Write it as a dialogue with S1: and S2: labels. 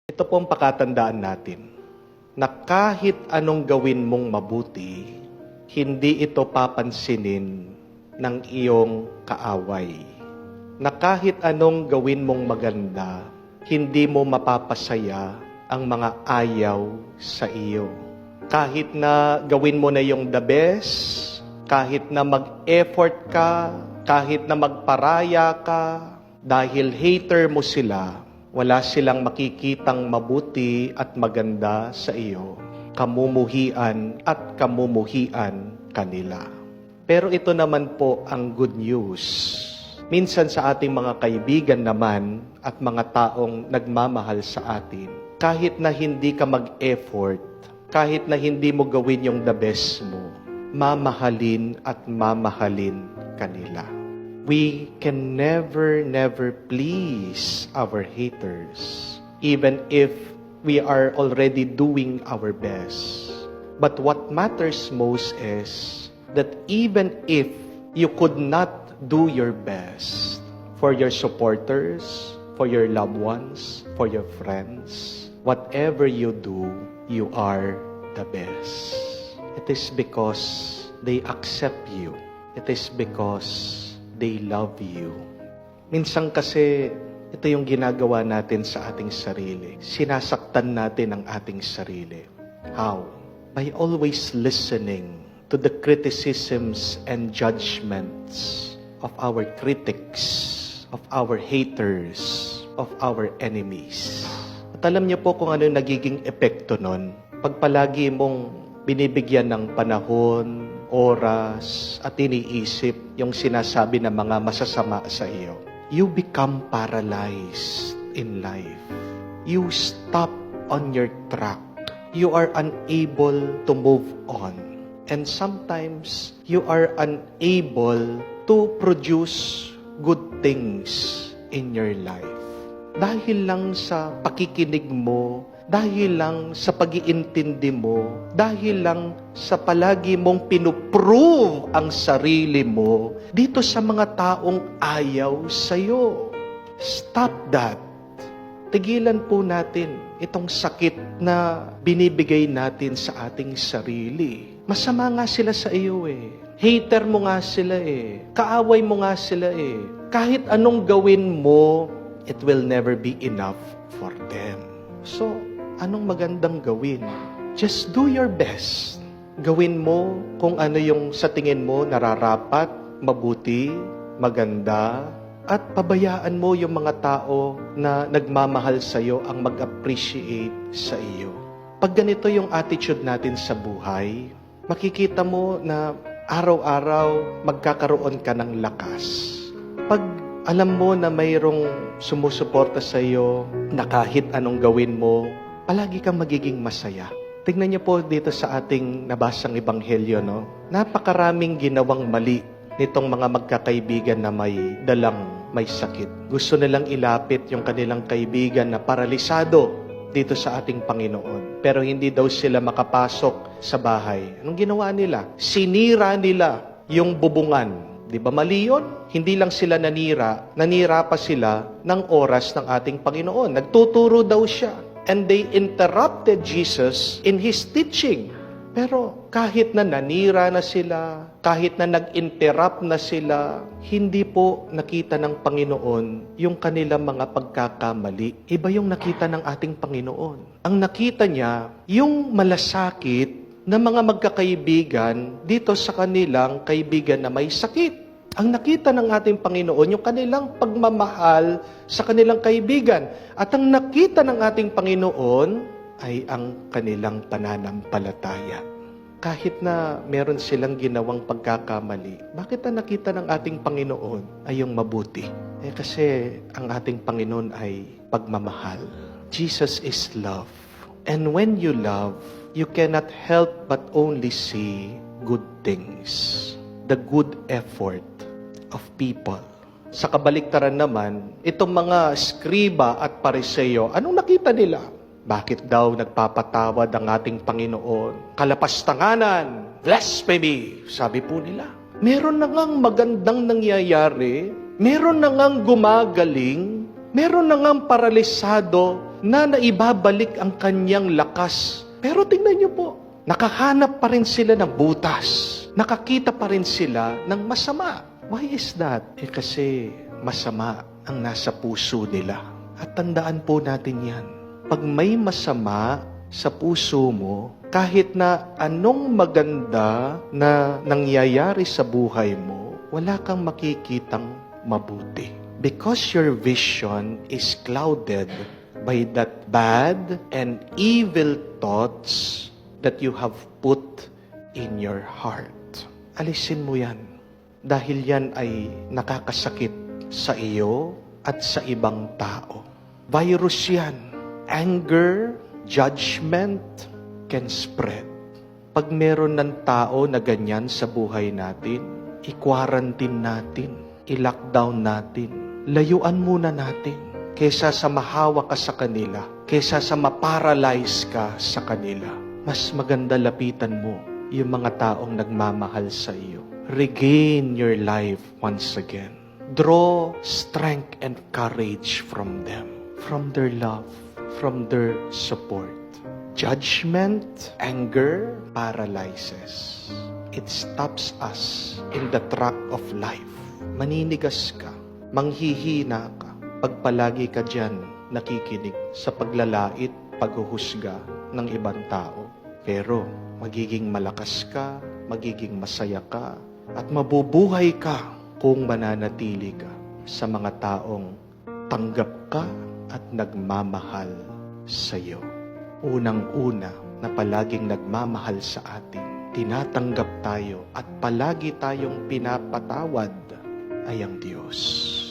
S1: Ito po ang pakatandaan natin, na kahit anong gawin mong mabuti, hindi ito papansinin ng iyong kaaway. Na kahit anong gawin mong maganda, hindi mo mapapasaya ang mga ayaw sa iyo. Kahit na gawin mo na yung the best, kahit na mag-effort ka, kahit na magparaya ka, dahil hater mo sila, wala silang makikitang mabuti at maganda sa iyo. Kamumuhian at kamumuhian kanila. Pero ito naman po ang good news. Minsan sa ating mga kaibigan naman at mga taong nagmamahal sa atin, kahit na hindi ka mag-effort, kahit na hindi mo gawin yung the best mo, mamahalin at mamahalin kanila. We can never please our haters, even if we are already doing our best. But what matters most is that even if you could not do your best for your supporters, for your loved ones, for your friends, whatever you do, you are the best. It is because they accept you. It is because they love you. Minsan kasi, ito yung ginagawa natin sa ating sarili. Sinasaktan natin ang ating sarili. How? By always listening to the criticisms and judgments of our critics, of our haters, of our enemies. At alam niyo po kung ano yung nagiging epekto nun? Pag palagi mong binibigyan ng panahon, oras, at iniisip yung sinasabi ng mga masasama sa iyo, you become paralyzed in life. You stop on your track. You are unable to move on. And sometimes, you are unable to produce good things in your life. Dahil lang sa pakikinig mo, dahil lang sa pag-iintindi mo, dahil lang sa palagi mong pinuprove ang sarili mo dito sa mga taong ayaw sa'yo. Stop that. Tigilan po natin itong sakit na binibigay natin sa ating sarili. Masama nga sila sa iyo eh. Hater mo nga sila eh. Kaaway mo nga sila eh. Kahit anong gawin mo, it will never be enough for them. So, anong magandang gawin? Just do your best. Gawin mo kung ano yung sa tingin mo nararapat, mabuti, maganda, at pabayaan mo yung mga tao na nagmamahal sa iyo ang mag-appreciate sa iyo. Pag ganito yung attitude natin sa buhay, makikita mo na araw-araw magkakaroon ka ng lakas. Pag alam mo na mayroong sumusuporta sa iyo na kahit anong gawin mo, palagi kang magiging masaya. Tingnan niyo po dito sa ating nabasang ebanghelyo, no? Napakaraming ginawang mali nitong mga magkakaibigan na may sakit. Gusto nilang ilapit yung kanilang kaibigan na paralisado dito sa ating Panginoon. Pero hindi daw sila makapasok sa bahay. Anong ginawa nila? Sinira nila yung bubungan. Di ba mali yun? Hindi lang sila nanira pa sila ng oras ng ating Panginoon. Nagtuturo daw siya. And they interrupted Jesus in His teaching. Pero kahit na nanira na sila, kahit na nag-interrupt na sila, hindi po nakita ng Panginoon yung kanilang mga pagkakamali. Iba yung nakita ng ating Panginoon. Ang nakita niya, yung malasakit na mga magkakaibigan dito sa kanilang kaibigan na may sakit. Ang nakita ng ating Panginoon, yung kanilang pagmamahal sa kanilang kaibigan. At ang nakita ng ating Panginoon ay ang kanilang pananampalataya. Kahit na meron silang ginawang pagkakamali, bakit ang nakita ng ating Panginoon ay yung mabuti? Kasi ang ating Panginoon ay pagmamahal. Jesus is love. And when you love, you cannot help but only see good things. The good effort of people. Sa kabaliktaran naman, itong mga skriba at pariseo, anong nakita nila? Bakit daw nagpapatawad ang ating Panginoon? Kalapastanganan, blasphemy, sabi po nila. Meron na ngang magandang nangyayari, meron na ngang gumagaling, meron na ngang paralisado na naibabalik ang kanyang lakas. Pero tingnan niyo po, nakahanap pa rin sila ng butas. Nakakita pa rin sila ng masama. Why is that? Kasi masama ang nasa puso nila. At tandaan po natin yan. Pag may masama sa puso mo, kahit na anong maganda na nangyayari sa buhay mo, wala kang makikitang mabuti. Because your vision is clouded by that bad and evil thoughts that you have put in your heart. Alisin mo yan. Dahil yan ay nakakasakit sa iyo at sa ibang tao. Virus yan. Anger, judgment can spread. Pag meron ng tao na ganyan sa buhay natin, i-quarantine natin, i-lockdown natin, layuan muna natin kesa sa mahawa ka sa kanila, kesa sa maparalyze ka sa kanila. Mas maganda lapitan mo yung mga taong nagmamahal sa iyo. Regain your life once again. Draw strength and courage from them, from their love, from their support. Judgment, anger, paralyzes. It stops us in the track of life. Maninigas ka, manghihina ka, pag palagi ka dyan nakikinig sa paglalait, paghuhusga ng ibang tao. Pero magiging malakas ka, magiging masaya ka, at mabubuhay ka kung mananatili ka sa mga taong tanggap ka at nagmamahal sa iyo. Unang-una na palaging nagmamahal sa atin, tinatanggap tayo at palagi tayong pinapatawad ay ang Diyos.